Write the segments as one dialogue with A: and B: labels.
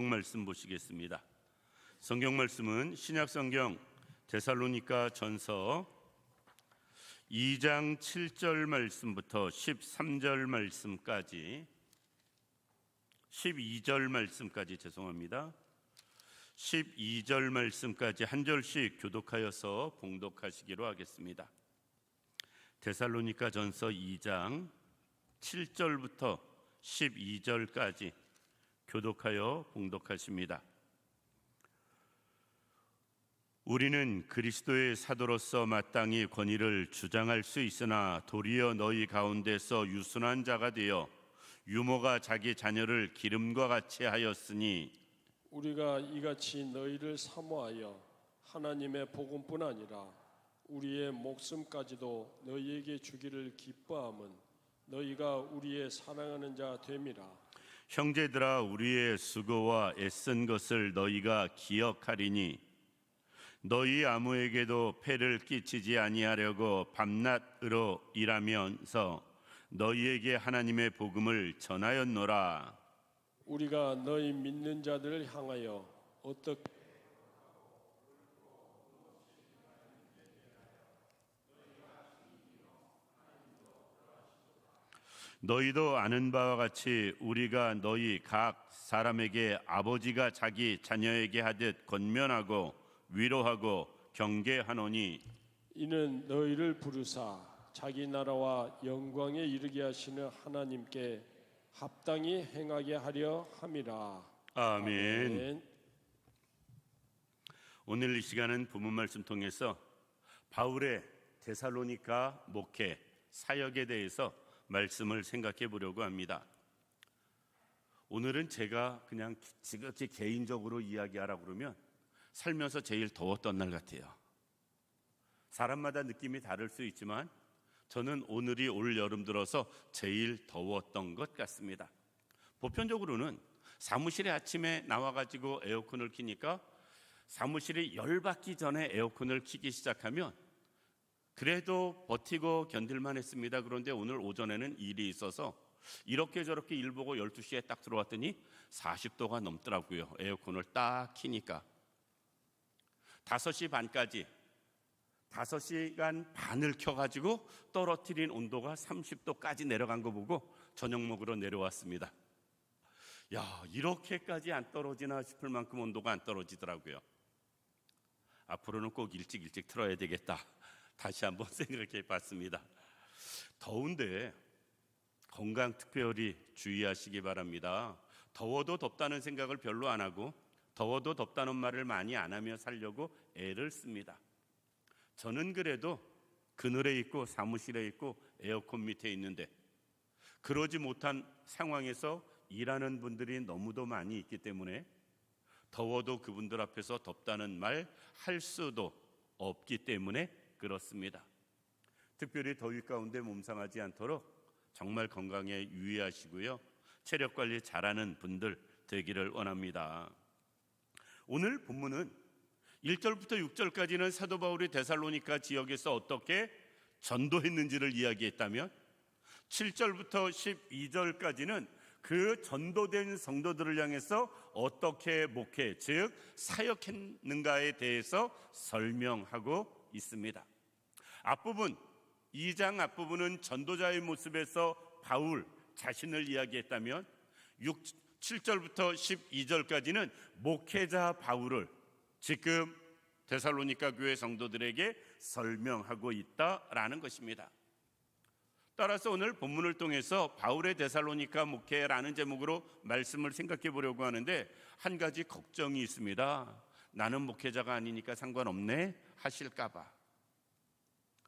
A: 말씀 보시겠습니다. 성경 말씀은 신약성경 데살로니가 전서 2장 7절 말씀부터 13절 말씀까지 12절 말씀까지 12절 말씀까지 한 절씩 교독하여서 봉독하시기로 하겠습니다. 데살로니가 전서 2장 7절부터 12절까지 교독하여 봉독하십니다. 우리는 그리스도의 사도로서 마땅히 권위를 주장할 수 있으나 도리어 너희 가운데서 유순한 자가 되어 유모가 자기 자녀를 기름과 같이 하였으니
B: 우리가 이같이 너희를 사모하여 하나님의 복음뿐 아니라 우리의 목숨까지도 너희에게 주기를 기뻐함은 너희가 우리의 사랑하는 자 됨이라.
A: 형제들아, 우리의 수고와 애쓴 것을 너희가 기억하리니 너희 아무에게도 폐를 끼치지 아니하려고 밤낮으로 일하면서 너희에게 하나님의 복음을 전하였노라.
B: 우리가 너희 믿는 자들을 향하여 어떻게
A: 너희도 아는 바와 같이 우리가 너희 각 사람에게 아버지가 자기 자녀에게 하듯 권면하고 위로하고 경계하노니
B: 이는 너희를 부르사 자기 나라와 영광에 이르게 하시는 하나님께 합당히 행하게 하려 함이라.
A: 아멘. 오늘 이 시간은 본문 말씀 통해서 바울의 데살로니가 목회 사역에 대해서 말씀을 생각해 보려고 합니다. 오늘은 제가 그냥 지극히 개인적으로 이야기하라고 그러면 살면서 제일 더웠던 날 같아요. 사람마다 느낌이 다를 수 있지만 저는 오늘이 올 여름 들어서 제일 더웠던 것 같습니다. 보편적으로는 사무실에 아침에 나와가지고 에어컨을 켜니까 사무실이 열받기 전에 에어컨을 켜기 시작하면 그래도 버티고 견딜만 했습니다. 그런데 오늘 오전에는 일이 있어서 이렇게 저렇게 일 보고 12시에 딱 들어왔더니 40도가 넘더라고요. 에어컨을 딱 켜니까 5시 반까지 5시간 반을 켜가지고 떨어뜨린 온도가 30도까지 내려간 거 보고 저녁 먹으러 내려왔습니다. 야, 이렇게까지 안 떨어지나 싶을 만큼 온도가 안 떨어지더라고요. 앞으로는 꼭 일찍 틀어야 되겠다. 다시 한번 생각해 봤습니다. 더운데 건강 특별히 주의하시기 바랍니다. 더워도 덥다는 생각을 별로 안 하고 더워도 덥다는 말을 많이 안 하며 살려고 애를 씁니다. 저는 그래도 그늘에 있고 사무실에 있고 에어컨 밑에 있는데 그러지 못한 상황에서 일하는 분들이 너무도 많이 있기 때문에 더워도 그분들 앞에서 덥다는 말 할 수도 없기 때문에 그렇습니다. 특별히 더위 가운데 몸 상하지 않도록 정말 건강에 유의하시고요. 체력 관리 잘하는 분들 되기를 원합니다. 오늘 본문은 1절부터 6절까지는 사도 바울이 데살로니가 지역에서 어떻게 전도했는지를 이야기했다면 7절부터 12절까지는 그 전도된 성도들을 향해서 어떻게 목회, 즉 사역했는가에 대해서 설명하고 있습니다. 앞부분, 2장 앞부분은 전도자의 모습에서 바울 자신을 이야기했다면 7절부터 12절까지는 목회자 바울을 지금 데살로니가 교회 성도들에게 설명하고 있다라는 것입니다. 따라서 오늘 본문을 통해서 바울의 데살로니가 목회라는 제목으로 말씀을 생각해 보려고 하는데 한 가지 걱정이 있습니다. 나는 목회자가 아니니까 상관없네 하실까 봐.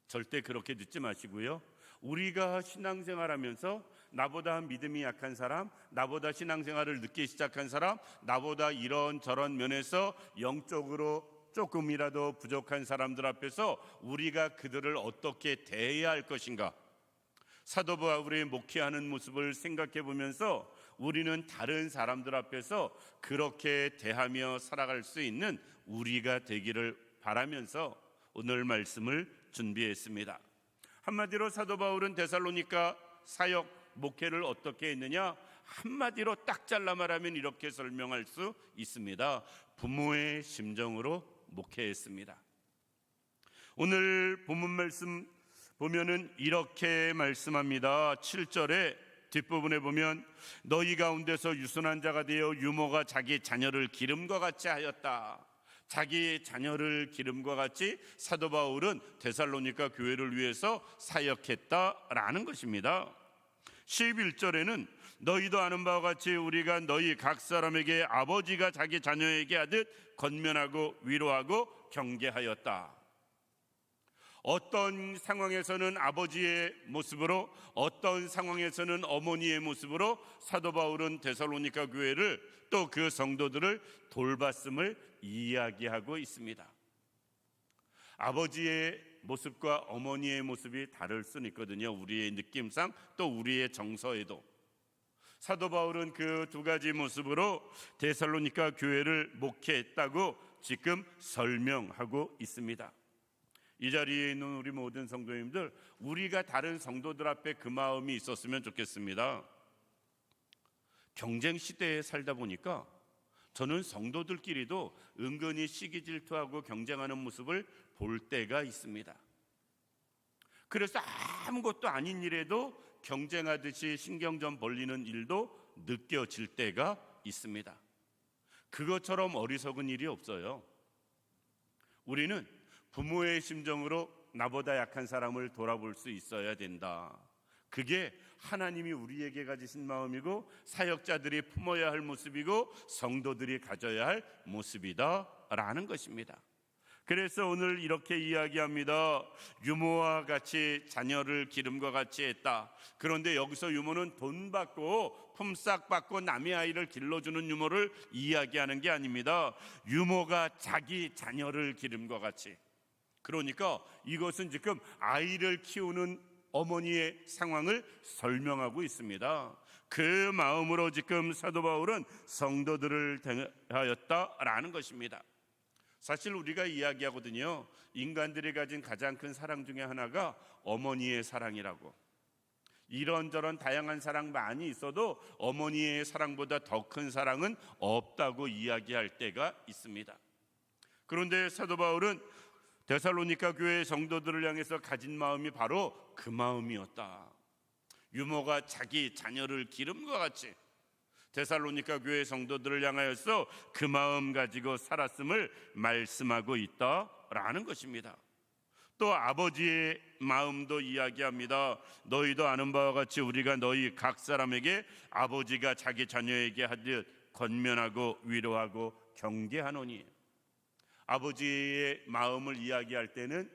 A: 절대 그렇게 듣지 마시고요. 우리가 신앙생활하면서 나보다 믿음이 약한 사람, 나보다 신앙생활을 늦게 시작한 사람, 나보다 이런저런 면에서 영적으로 조금이라도 부족한 사람들 앞에서 우리가 그들을 어떻게 대해야 할 것인가, 사도 바울의 목회하는 모습을 생각해 보면서 우리는 다른 사람들 앞에서 그렇게 대하며 살아갈 수 있는 우리가 되기를 바라면서 오늘 말씀을 준비했습니다. 한마디로 사도 바울은 데살로니가 사역 목회를 어떻게 했느냐? 한마디로 딱 잘라 말하면 이렇게 설명할 수 있습니다. 부모의 심정으로 목회했습니다. 오늘 본문 말씀 보면은 이렇게 말씀합니다. 7절에 뒷부분에 보면 너희 가운데서 유순한 자가 되어 유모가 자기 자녀를 기름과 같이 하였다. 자기 자녀를 기름과 같이 사도 바울은 데살로니가 교회를 위해서 사역했다라는 것입니다. 11절에는 너희도 아는 바와 같이 우리가 너희 각 사람에게 아버지가 자기 자녀에게 하듯 권면하고 위로하고 경계하였다. 어떤 상황에서는 아버지의 모습으로, 어떤 상황에서는 어머니의 모습으로 사도 바울은 데살로니가 교회를 또 그 성도들을 돌봤음을 이야기하고 있습니다. 아버지의 모습과 어머니의 모습이 다를 수는 있거든요. 우리의 느낌상 또 우리의 정서에도. 사도 바울은 그 두 가지 모습으로 데살로니가 교회를 목회했다고 지금 설명하고 있습니다. 이 자리에 있는 우리 모든 성도님들, 우리가 다른 성도들 앞에 그 마음이 있었으면 좋겠습니다. 경쟁 시대에 살다 보니까 저는 성도들끼리도 은근히 시기 질투하고 경쟁하는 모습을 볼 때가 있습니다. 그래서 아무것도 아닌 일에도 경쟁하듯이 신경전 벌리는 일도 느껴질 때가 있습니다. 그것처럼 어리석은 일이 없어요. 우리는 부모의 심정으로 나보다 약한 사람을 돌아볼 수 있어야 된다. 그게 하나님이 우리에게 가지신 마음이고 사역자들이 품어야 할 모습이고 성도들이 가져야 할 모습이다라는 것입니다. 그래서 오늘 이렇게 이야기합니다. 유모와 같이 자녀를 기름과 같이 했다. 그런데 여기서 유모는 돈 받고 품삯 받고 남의 아이를 길러주는 유모를 이야기하는 게 아닙니다. 유모가 자기 자녀를 기름과 같이. 그러니까 이것은 지금 아이를 키우는 어머니의 상황을 설명하고 있습니다. 그 마음으로 지금 사도 바울은 성도들을 대하였다라는 것입니다. 사실 우리가 이야기하거든요. 인간들이 가진 가장 큰 사랑 중에 하나가 어머니의 사랑이라고. 이런저런 다양한 사랑 많이 있어도 어머니의 사랑보다 더 큰 사랑은 없다고 이야기할 때가 있습니다. 그런데 사도 바울은 데살로니가 교회 성도들을 향해서 가진 마음이 바로 그 마음이었다. 유모가 자기 자녀를 기름과 같이 데살로니가 교회 성도들을 향하여서 그 마음 가지고 살았음을 말씀하고 있다라는 것입니다. 또 아버지의 마음도 이야기합니다. 너희도 아는 바와 같이 우리가 너희 각 사람에게 아버지가 자기 자녀에게 하듯 권면하고 위로하고 경계하노니. 아버지의 마음을 이야기할 때는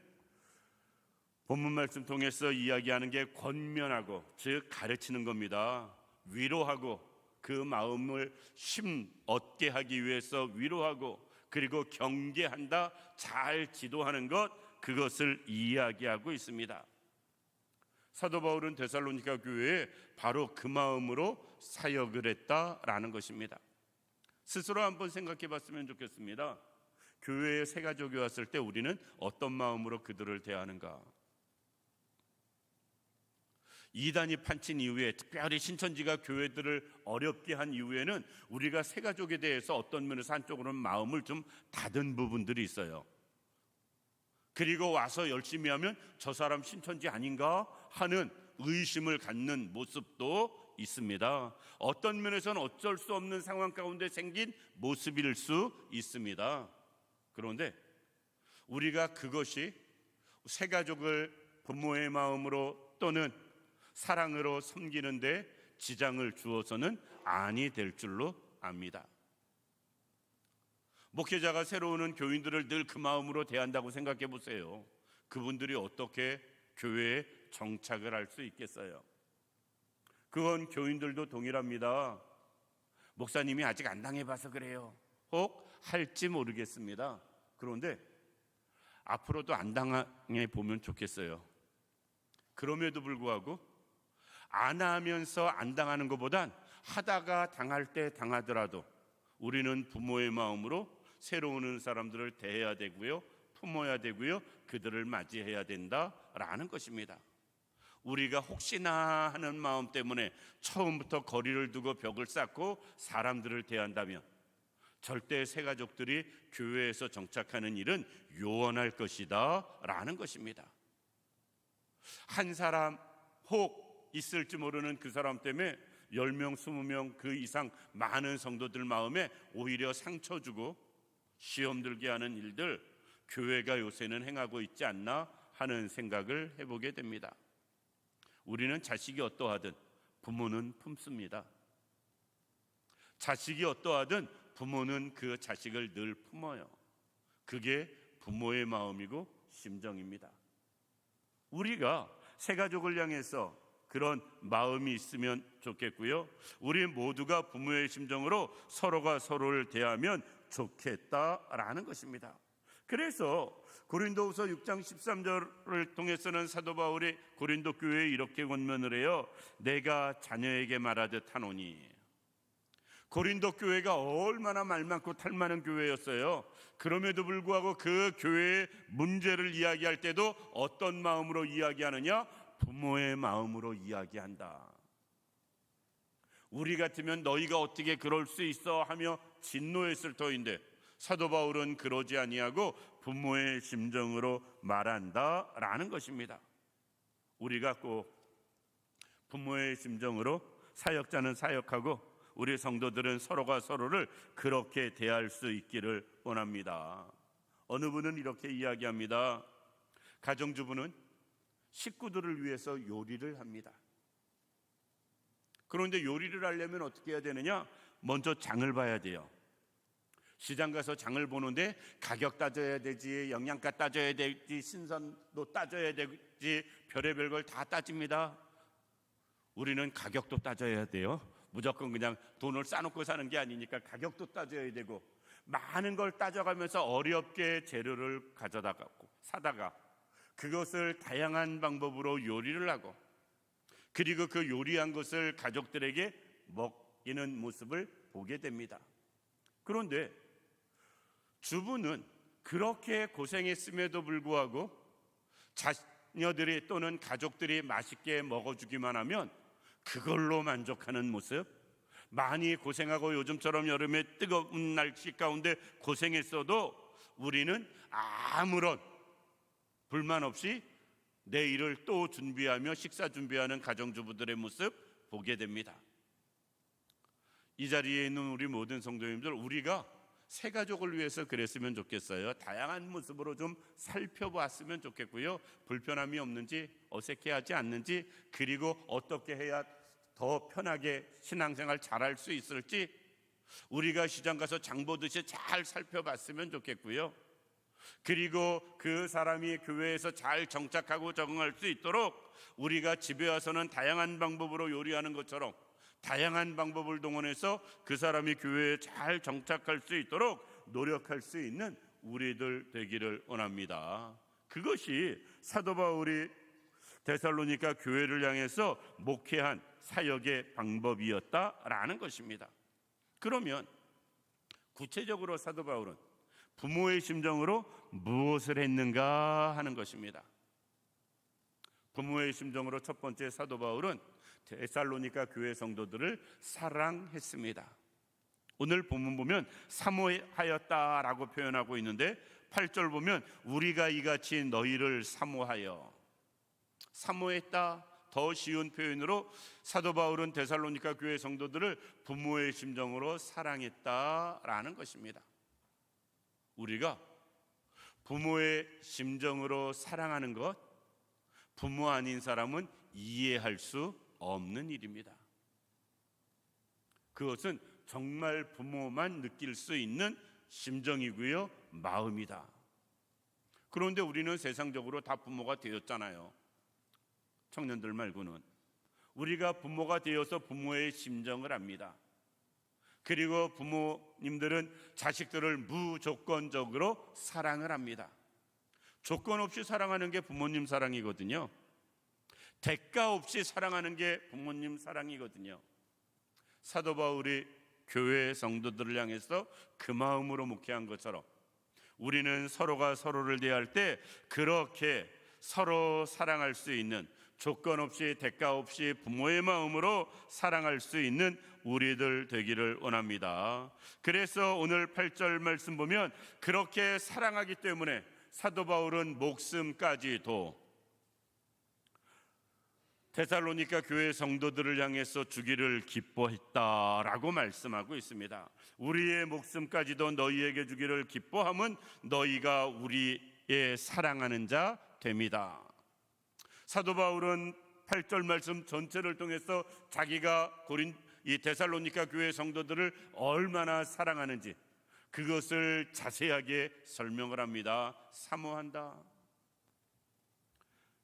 A: 본문 말씀 통해서 이야기하는 게 권면하고, 즉 가르치는 겁니다. 위로하고, 그 마음을 힘 얻게 하기 위해서 위로하고, 그리고 경계한다, 잘 지도하는 것, 그것을 이야기하고 있습니다. 사도 바울은 데살로니가 교회에 바로 그 마음으로 사역을 했다라는 것입니다. 스스로 한번 생각해 봤으면 좋겠습니다. 교회에 새 가족이 왔을 때 우리는 어떤 마음으로 그들을 대하는가? 이단이 판친 이후에, 특별히 신천지가 교회들을 어렵게 한 이후에는 우리가 새 가족에 대해서 어떤 면에서 한쪽으로는 마음을 좀 닫은 부분들이 있어요. 그리고 와서 열심히 하면 저 사람 신천지 아닌가 하는 의심을 갖는 모습도 있습니다. 어떤 면에서는 어쩔 수 없는 상황 가운데 생긴 모습일 수 있습니다. 그런데 우리가 그것이 새 가족을 부모의 마음으로 또는 사랑으로 섬기는데 지장을 주어서는 아니 될 줄로 압니다. 목회자가 새로 오는 교인들을 늘 그 마음으로 대한다고 생각해 보세요. 그분들이 어떻게 교회에 정착을 할 수 있겠어요? 그건 교인들도 동일합니다. 목사님이 아직 안 당해봐서 그래요. 혹 할지 모르겠습니다. 그런데 앞으로도 안 당해 보면 좋겠어요. 그럼에도 불구하고 안 하면서 안 당하는 것보단 하다가 당할 때 당하더라도 우리는 부모의 마음으로 새로 오는 사람들을 대해야 되고요, 품어야 되고요, 그들을 맞이해야 된다라는 것입니다. 우리가 혹시나 하는 마음 때문에 처음부터 거리를 두고 벽을 쌓고 사람들을 대한다면 절대 새 가족들이 교회에서 정착하는 일은 요원할 것이다 라는 것입니다. 한 사람 혹 있을지 모르는 그 사람 때문에 10명, 20명 그 이상 많은 성도들 마음에 오히려 상처 주고 시험 들게 하는 일들 교회가 요새는 행하고 있지 않나 하는 생각을 해보게 됩니다. 우리는 자식이 어떠하든 부모는 품습니다. 자식이 어떠하든 부모는 그 자식을 늘 품어요. 그게 부모의 마음이고 심정입니다. 우리가 새 가족을 향해서 그런 마음이 있으면 좋겠고요. 우리 모두가 부모의 심정으로 서로가 서로를 대하면 좋겠다라는 것입니다. 그래서 고린도후서 6장 13절을 통해서는 사도 바울이 고린도 교회에 이렇게 권면을 해요. 내가 자녀에게 말하듯 하노니. 고린도 교회가 얼마나 말 많고 탈 많은 교회였어요. 그럼에도 불구하고 그 교회의 문제를 이야기할 때도 어떤 마음으로 이야기하느냐? 부모의 마음으로 이야기한다. 우리 같으면 너희가 어떻게 그럴 수 있어 하며 진노했을 터인데 사도 바울은 그러지 아니하고 부모의 심정으로 말한다라는 것입니다. 우리가 꼭 부모의 심정으로 사역자는 사역하고 우리 성도들은 서로가 서로를 그렇게 대할 수 있기를 원합니다. 어느 분은 이렇게 이야기합니다. 가정주부는 식구들을 위해서 요리를 합니다. 그런데 요리를 하려면 어떻게 해야 되느냐? 먼저 장을 봐야 돼요. 시장 가서 장을 보는데 가격 따져야 되지, 영양가 따져야 되지, 신선도 따져야 되지, 별의별 걸 다 따집니다. 우리는 가격도 따져야 돼요. 무조건 그냥 돈을 싸놓고 사는 게 아니니까 가격도 따져야 되고 많은 걸 따져가면서 어렵게 재료를 가져다가 사다가 그것을 다양한 방법으로 요리를 하고 그리고 그 요리한 것을 가족들에게 먹이는 모습을 보게 됩니다. 그런데 주부는 그렇게 고생했음에도 불구하고 자녀들이 또는 가족들이 맛있게 먹어주기만 하면 그걸로 만족하는 모습, 많이 고생하고 요즘처럼 여름에 뜨거운 날씨 가운데 고생했어도 우리는 아무런 불만 없이 내일을 또 준비하며 식사 준비하는 가정주부들의 모습 보게 됩니다. 이 자리에 있는 우리 모든 성도님들, 우리가 새 가족을 위해서 그랬으면 좋겠어요. 다양한 모습으로 좀 살펴봤으면 좋겠고요. 불편함이 없는지, 어색해하지 않는지, 그리고 어떻게 해야 더 편하게 신앙생활 잘할 수 있을지 우리가 시장 가서 장 보듯이 잘 살펴봤으면 좋겠고요. 그리고 그 사람이 교회에서 잘 정착하고 적응할 수 있도록 우리가 집에 와서는 다양한 방법으로 요리하는 것처럼 다양한 방법을 동원해서 그 사람이 교회에 잘 정착할 수 있도록 노력할 수 있는 우리들 되기를 원합니다. 그것이 사도 바울이 데살로니가 교회를 향해서 목회한 사역의 방법이었다라는 것입니다. 그러면 구체적으로 사도 바울은 부모의 심정으로 무엇을 했는가 하는 것입니다. 부모의 심정으로 첫 번째 사도 바울은 데살로니가 교회 성도들을 사랑했습니다. 오늘 본문 보면 사모하였다라고 표현하고 있는데 8절 보면 우리가 이같이 너희를 사모했다. 더 쉬운 표현으로 사도 바울은 데살로니가 교회 성도들을 부모의 심정으로 사랑했다라는 것입니다. 우리가 부모의 심정으로 사랑하는 것, 부모 아닌 사람은 이해할 수 없는 일입니다. 그것은 정말 부모만 느낄 수 있는 심정이고요, 마음이다. 그런데 우리는 세상적으로 다 부모가 되었잖아요. 청년들 말고는. 우리가 부모가 되어서 부모의 심정을 압니다. 그리고 부모님들은 자식들을 무조건적으로 사랑을 합니다. 조건 없이 사랑하는 게 부모님 사랑이거든요. 대가 없이 사랑하는 게 부모님 사랑이거든요. 사도 바울이 교회 성도들을 향해서 그 마음으로 목회한 것처럼 우리는 서로가 서로를 대할 때 그렇게 서로 사랑할 수 있는 조건 없이 대가 없이 부모의 마음으로 사랑할 수 있는 우리들 되기를 원합니다. 그래서 오늘 8절 말씀 보면 그렇게 사랑하기 때문에 사도 바울은 목숨까지도 데살로니가 교회 성도들을 향해서 주기를 기뻐했다라고 말씀하고 있습니다. 우리의 목숨까지도 너희에게 주기를 기뻐함은 너희가 우리의 사랑하는 자 됩니다. 사도 바울은 8절 말씀 전체를 통해서 자기가 이 데살로니가 교회 성도들을 얼마나 사랑하는지 그것을 자세하게 설명을 합니다. 사모한다.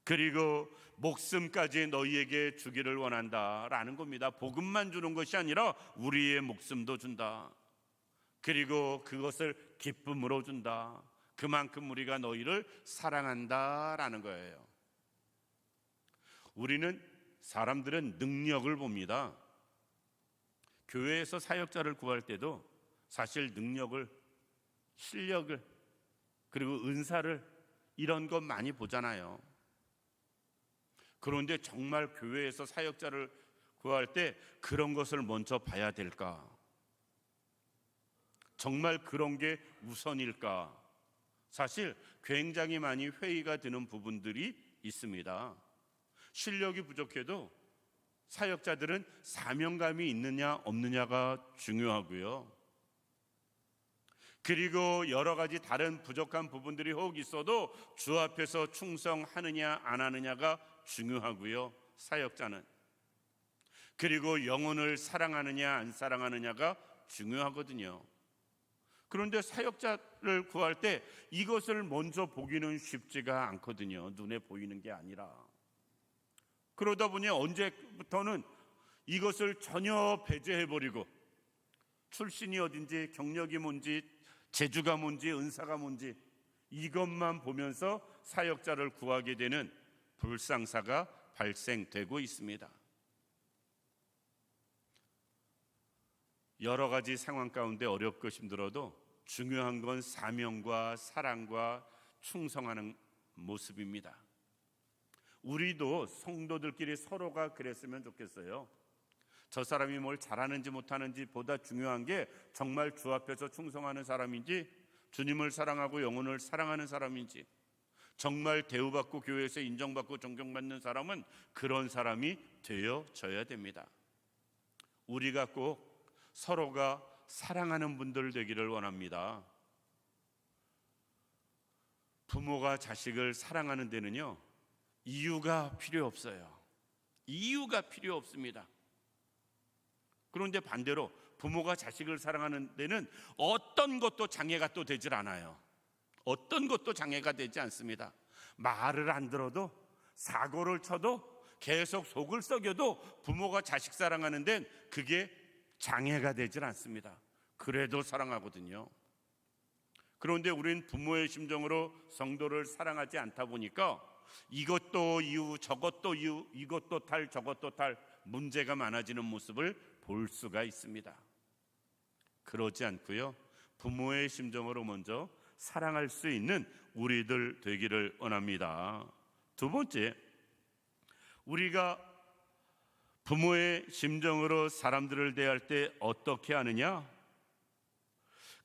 A: 그리고 목숨까지 너희에게 주기를 원한다라는 겁니다. 복음만 주는 것이 아니라 우리의 목숨도 준다. 그리고 그것을 기쁨으로 준다. 그만큼 우리가 너희를 사랑한다라는 거예요. 사람들은 능력을 봅니다. 교회에서 사역자를 구할 때도 사실 능력을, 실력을, 그리고 은사를 이런 것 많이 보잖아요. 그런데 정말 교회에서 사역자를 구할 때 그런 것을 먼저 봐야 될까? 정말 그런 게 우선일까? 사실 굉장히 많이 회의가 되는 부분들이 있습니다. 실력이 부족해도 사역자들은 사명감이 있느냐 없느냐가 중요하고요. 그리고 여러 가지 다른 부족한 부분들이 혹 있어도 주 앞에서 충성하느냐 안 하느냐가 중요하고요. 사역자는. 그리고 영혼을 사랑하느냐 안 사랑하느냐가 중요하거든요. 그런데 사역자를 구할 때 이것을 먼저 보기는 쉽지가 않거든요. 눈에 보이는 게 아니라. 그러다 보니 언제부터는 이것을 전혀 배제해버리고 출신이 어딘지, 경력이 뭔지, 재주가 뭔지, 은사가 뭔지 이것만 보면서 사역자를 구하게 되는 불상사가 발생되고 있습니다. 여러 가지 상황 가운데 어렵고 힘들어도 중요한 건 사명과 사랑과 충성하는 모습입니다. 우리도 성도들끼리 서로가 그랬으면 좋겠어요. 저 사람이 뭘 잘하는지 못하는지 보다 중요한 게 정말 주 앞에서 충성하는 사람인지, 주님을 사랑하고 영혼을 사랑하는 사람인지, 정말 대우받고 교회에서 인정받고 존경받는 사람은 그런 사람이 되어져야 됩니다. 우리가 꼭 서로가 사랑하는 분들 되기를 원합니다. 부모가 자식을 사랑하는 데는요, 이유가 필요 없어요. 이유가 필요 없습니다. 그런데 반대로 부모가 자식을 사랑하는 데는 어떤 것도 장애가 또 되질 않아요. 어떤 것도 장애가 되지 않습니다. 말을 안 들어도, 사고를 쳐도, 계속 속을 썩여도 부모가 자식 사랑하는 데는 그게 장애가 되질 않습니다. 그래도 사랑하거든요. 그런데 우린 부모의 심정으로 성도를 사랑하지 않다 보니까 이것도 이유, 저것도 이유, 이것도 탈, 저것도 탈 문제가 많아지는 모습을 볼 수가 있습니다. 그러지 않고요, 부모의 심정으로 먼저 사랑할 수 있는 우리들 되기를 원합니다. 두 번째, 우리가 부모의 심정으로 사람들을 대할 때 어떻게 하느냐?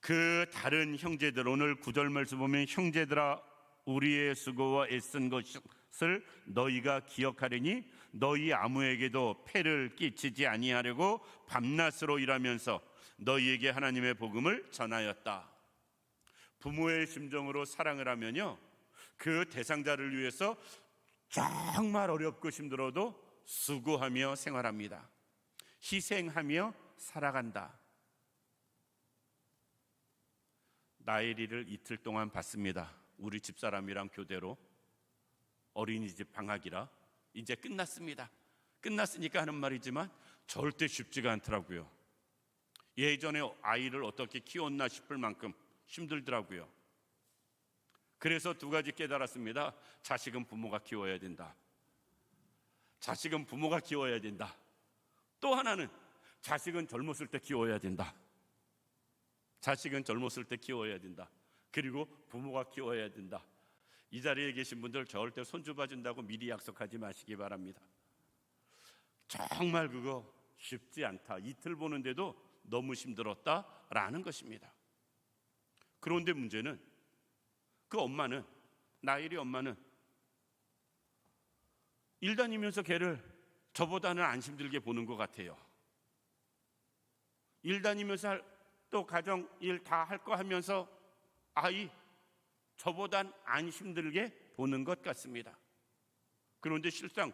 A: 그 다른 형제들, 오늘 9절 말씀 보면 형제들아 우리의 수고와 애쓴 것을 너희가 기억하리니 너희 아무에게도 폐를 끼치지 아니하려고 밤낮으로 일하면서 너희에게 하나님의 복음을 전하였다. 부모의 심정으로 사랑을 하면요, 그 대상자를 위해서 정말 어렵고 힘들어도 수고하며 생활합니다. 희생하며 살아간다. 나일이를 이틀 동안 봤습니다. 우리 집사람이랑 교대로. 어린이집 방학이라 이제 끝났습니다. 끝났으니까 하는 말이지만 절대 쉽지가 않더라고요. 예전에 아이를 어떻게 키웠나 싶을 만큼 힘들더라고요. 그래서 두 가지 깨달았습니다. 자식은 부모가 키워야 된다. 자식은 부모가 키워야 된다. 또 하나는 자식은 젊었을 때 키워야 된다. 자식은 젊었을 때 키워야 된다. 그리고 부모가 키워야 된다. 이 자리에 계신 분들 절대 손주 봐준다고 미리 약속하지 마시기 바랍니다. 정말 그거 쉽지 않다. 이틀 보는데도 너무 힘들었다라는 것입니다. 그런데 문제는 그 엄마는, 나일이 엄마는 일 다니면서 걔를 저보다는 안 힘들게 보는 것 같아요. 일 다니면서 또 가정 일 다 할 거 하면서 아이 저보단 안 힘들게 보는 것 같습니다. 그런데 실상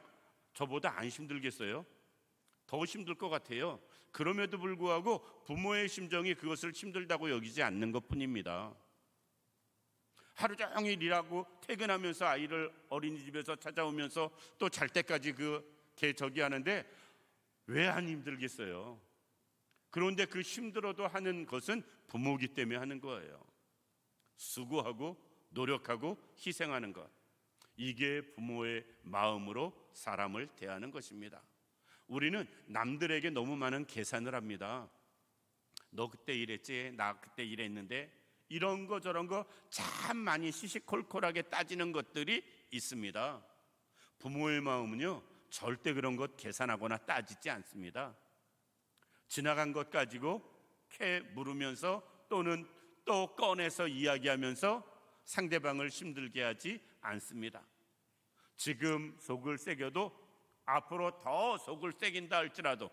A: 저보다 안 힘들겠어요? 더 힘들 것 같아요. 그럼에도 불구하고 부모의 심정이 그것을 힘들다고 여기지 않는 것뿐입니다. 하루 종일 일하고 퇴근하면서 아이를 어린이집에서 찾아오면서 또 잘 때까지 걔 저기 하는데 왜 안 힘들겠어요? 그런데 그 힘들어도 하는 것은 부모이기 때문에 하는 거예요. 수고하고 노력하고 희생하는 것, 이게 부모의 마음으로 사람을 대하는 것입니다. 우리는 남들에게 너무 많은 계산을 합니다. 너 그때 이랬지, 나 그때 이랬는데, 이런 거 저런 거 참 많이 시시콜콜하게 따지는 것들이 있습니다. 부모의 마음은요, 절대 그런 것 계산하거나 따지지 않습니다. 지나간 것 가지고 캐 물으면서 또는 또 꺼내서 이야기하면서 상대방을 힘들게 하지 않습니다. 지금 속을 새겨도 앞으로 더 속을 새긴다 할지라도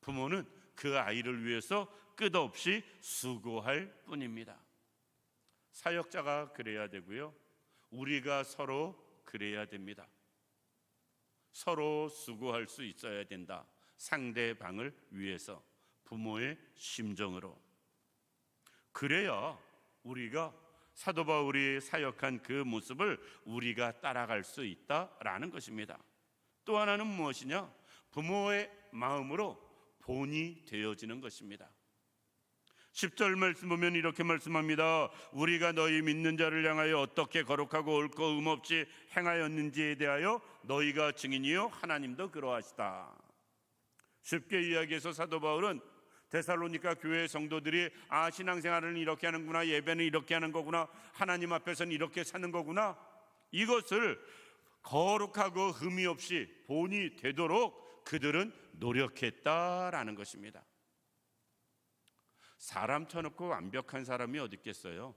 A: 부모는 그 아이를 위해서 끝없이 수고할 뿐입니다. 사역자가 그래야 되고요, 우리가 서로 그래야 됩니다. 서로 수고할 수 있어야 된다. 상대방을 위해서, 부모의 심정으로. 그래야 우리가 사도 바울이 사역한 그 모습을 우리가 따라갈 수 있다라는 것입니다. 또 하나는 무엇이냐? 부모의 마음으로 본이 되어지는 것입니다. 10절 말씀 보면 이렇게 말씀합니다. 우리가 너희 믿는 자를 향하여 어떻게 거룩하고 옳고 음없이 행하였는지에 대하여 너희가 증인이요 하나님도 그러하시다. 쉽게 이야기해서 사도 바울은 데살로니가 교회 성도들이 신앙생활은 이렇게 하는구나, 예배는 이렇게 하는 거구나, 하나님 앞에서는 이렇게 사는 거구나, 이것을 거룩하고 흠이 없이 본이 되도록 그들은 노력했다라는 것입니다. 사람 쳐놓고 완벽한 사람이 어디 있겠어요?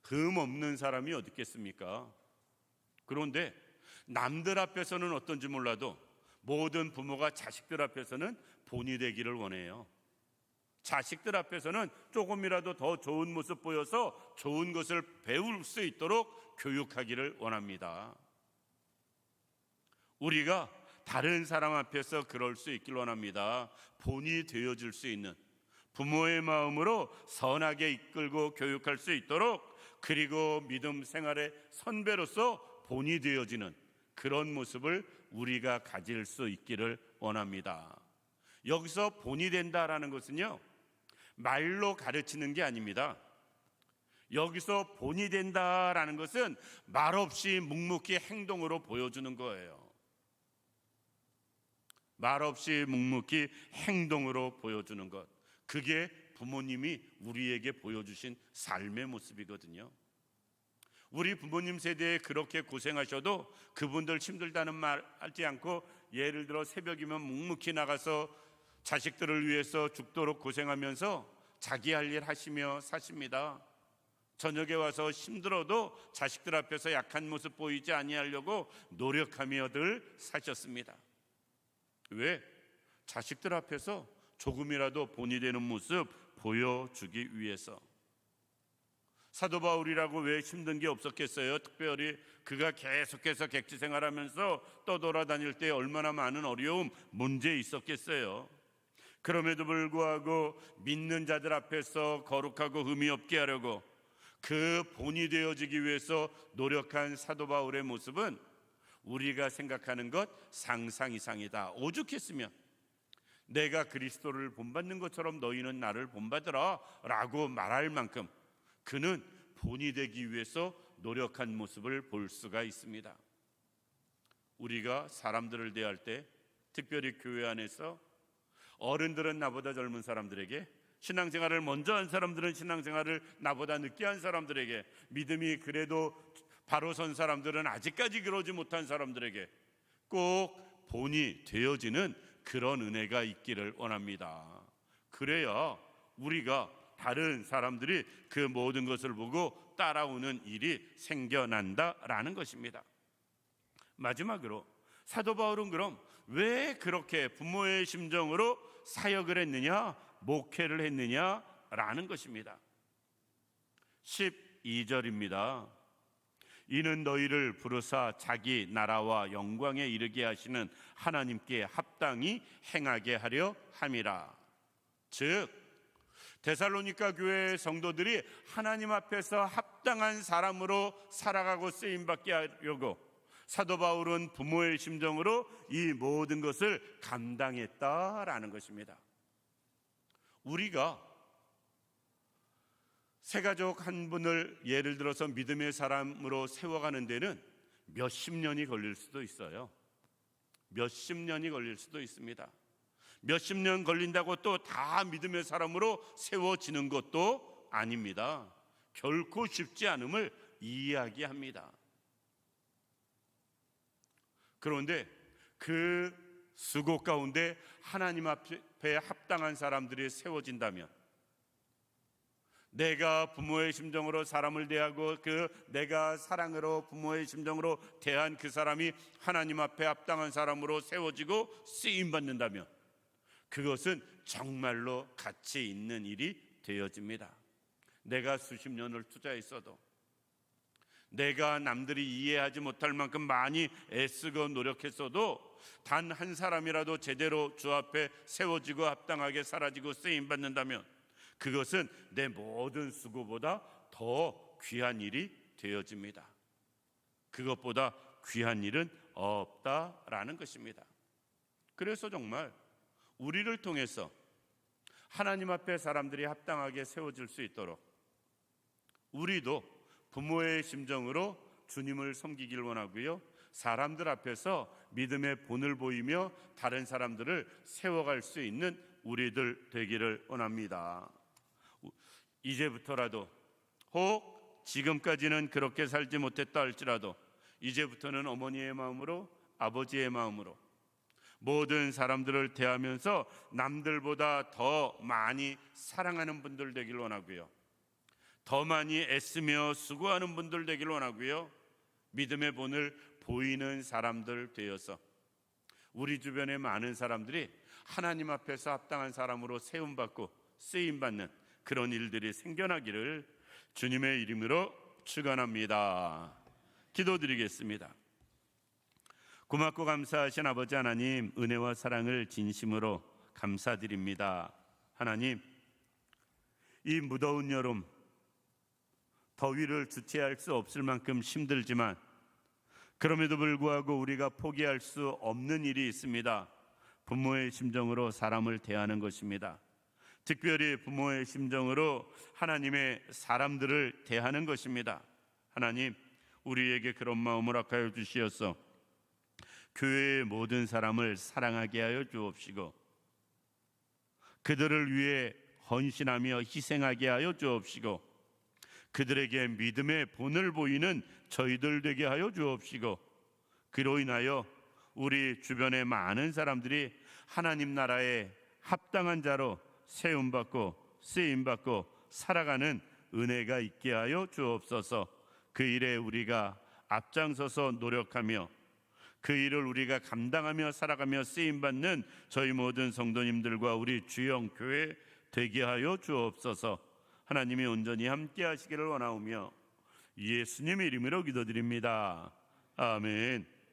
A: 흠 없는 사람이 어디 있겠습니까? 그런데 남들 앞에서는 어떤지 몰라도 모든 부모가 자식들 앞에서는 본이 되기를 원해요. 자식들 앞에서는 조금이라도 더 좋은 모습 보여서 좋은 것을 배울 수 있도록 교육하기를 원합니다. 우리가 다른 사람 앞에서 그럴 수 있길 원합니다. 본이 되어줄 수 있는, 부모의 마음으로 선하게 이끌고 교육할 수 있도록, 그리고 믿음 생활의 선배로서 본이 되어지는 그런 모습을 우리가 가질 수 있기를 원합니다. 여기서 본이 된다라는 것은요, 말로 가르치는 게 아닙니다. 여기서 본이 된다라는 것은 말없이 묵묵히 행동으로 보여주는 거예요. 말없이 묵묵히 행동으로 보여주는 것, 그게 부모님이 우리에게 보여주신 삶의 모습이거든요. 우리 부모님 세대에 그렇게 고생하셔도 그분들 힘들다는 말 하지 않고, 예를 들어 새벽이면 묵묵히 나가서 자식들을 위해서 죽도록 고생하면서 자기 할 일 하시며 사십니다. 저녁에 와서 힘들어도 자식들 앞에서 약한 모습 보이지 아니하려고 노력하며 늘 사셨습니다. 왜? 자식들 앞에서 조금이라도 본이 되는 모습 보여주기 위해서. 사도 바울이라고 왜 힘든 게 없었겠어요? 특별히 그가 계속해서 객지 생활하면서 떠돌아다닐 때 얼마나 많은 어려움, 문제 있었겠어요? 그럼에도 불구하고 믿는 자들 앞에서 거룩하고 흠이 없게 하려고 그 본이 되어지기 위해서 노력한 사도 바울의 모습은 우리가 생각하는 것 상상 이상이다. 오죽했으면 내가 그리스도를 본받는 것처럼 너희는 나를 본받으라 라고 말할 만큼 그는 본이 되기 위해서 노력한 모습을 볼 수가 있습니다. 우리가 사람들을 대할 때, 특별히 교회 안에서 어른들은 나보다 젊은 사람들에게, 신앙생활을 먼저 한 사람들은 신앙생활을 나보다 늦게 한 사람들에게, 믿음이 그래도 바로 선 사람들은 아직까지 그러지 못한 사람들에게 꼭 본이 되어지는 그런 은혜가 있기를 원합니다. 그래야 우리가 다른 사람들이 그 모든 것을 보고 따라오는 일이 생겨난다라는 것입니다. 마지막으로 사도 바울은 그럼 왜 그렇게 부모의 심정으로 사역을 했느냐, 목회를 했느냐라는 것입니다. 12절입니다. 이는 너희를 부르사 자기 나라와 영광에 이르게 하시는 하나님께 합당히 행하게 하려 함이라. 즉 데살로니가 교회의 성도들이 하나님 앞에서 합당한 사람으로 살아가고 쓰임받게 하려고 사도 바울은 부모의 심정으로 이 모든 것을 감당했다라는 것입니다. 우리가 새가족 한 분을 예를 들어서 믿음의 사람으로 세워가는 데는 몇십 년이 걸릴 수도 있어요. 몇십 년이 걸릴 수도 있습니다. 몇십 년 걸린다고 또 다 믿음의 사람으로 세워지는 것도 아닙니다. 결코 쉽지 않음을 이야기합니다. 그런데 그 수고 가운데 하나님 앞에 합당한 사람들이 세워진다면, 내가 부모의 심정으로 사람을 대하고 내가 사랑으로 부모의 심정으로 대한 그 사람이 하나님 앞에 합당한 사람으로 세워지고 쓰임받는다면 그것은 정말로 가치 있는 일이 되어집니다. 내가 수십 년을 투자했어도, 내가 남들이 이해하지 못할 만큼 많이 애쓰고 노력했어도 단 한 사람이라도 제대로 주 앞에 세워지고 합당하게 사라지고 쓰임받는다면 그것은 내 모든 수고보다 더 귀한 일이 되어집니다. 그것보다 귀한 일은 없다라는 것입니다. 그래서 정말 우리를 통해서 하나님 앞에 사람들이 합당하게 세워질 수 있도록 우리도 부모의 심정으로 주님을 섬기길 원하고요, 사람들 앞에서 믿음의 본을 보이며 다른 사람들을 세워갈 수 있는 우리들 되기를 원합니다. 이제부터라도, 혹 지금까지는 그렇게 살지 못했다 할지라도 이제부터는 어머니의 마음으로, 아버지의 마음으로 모든 사람들을 대하면서 남들보다 더 많이 사랑하는 분들 되길 원하고요, 더 많이 애쓰며 수고하는 분들 되길 원하고요, 믿음의 본을 보이는 사람들 되어서 우리 주변의 많은 사람들이 하나님 앞에서 합당한 사람으로 세움받고 쓰임받는 그런 일들이 생겨나기를 주님의 이름으로 축원합니다. 기도드리겠습니다. 고맙고 감사하신 아버지 하나님, 은혜와 사랑을 진심으로 감사드립니다. 하나님, 이 무더운 여름 더위를 주체할 수 없을 만큼 힘들지만 그럼에도 불구하고 우리가 포기할 수 없는 일이 있습니다. 부모의 심정으로 사람을 대하는 것입니다. 특별히 부모의 심정으로 하나님의 사람들을 대하는 것입니다. 하나님, 우리에게 그런 마음을 허락하여 주시어서 교회의 모든 사람을 사랑하게 하여 주옵시고 그들을 위해 헌신하며 희생하게 하여 주옵시고 그들에게 믿음의 본을 보이는 저희들 되게 하여 주옵시고 그로 인하여 우리 주변의 많은 사람들이 하나님 나라에 합당한 자로 세움받고 쓰임받고 살아가는 은혜가 있게 하여 주옵소서. 그 일에 우리가 앞장서서 노력하며 그 일을 우리가 감당하며 살아가며 쓰임받는 저희 모든 성도님들과 우리 주영 교회 되게 하여 주옵소서. 하나님이 온전히 함께 하시기를 원하오며 예수님의 이름으로 기도드립니다. 아멘.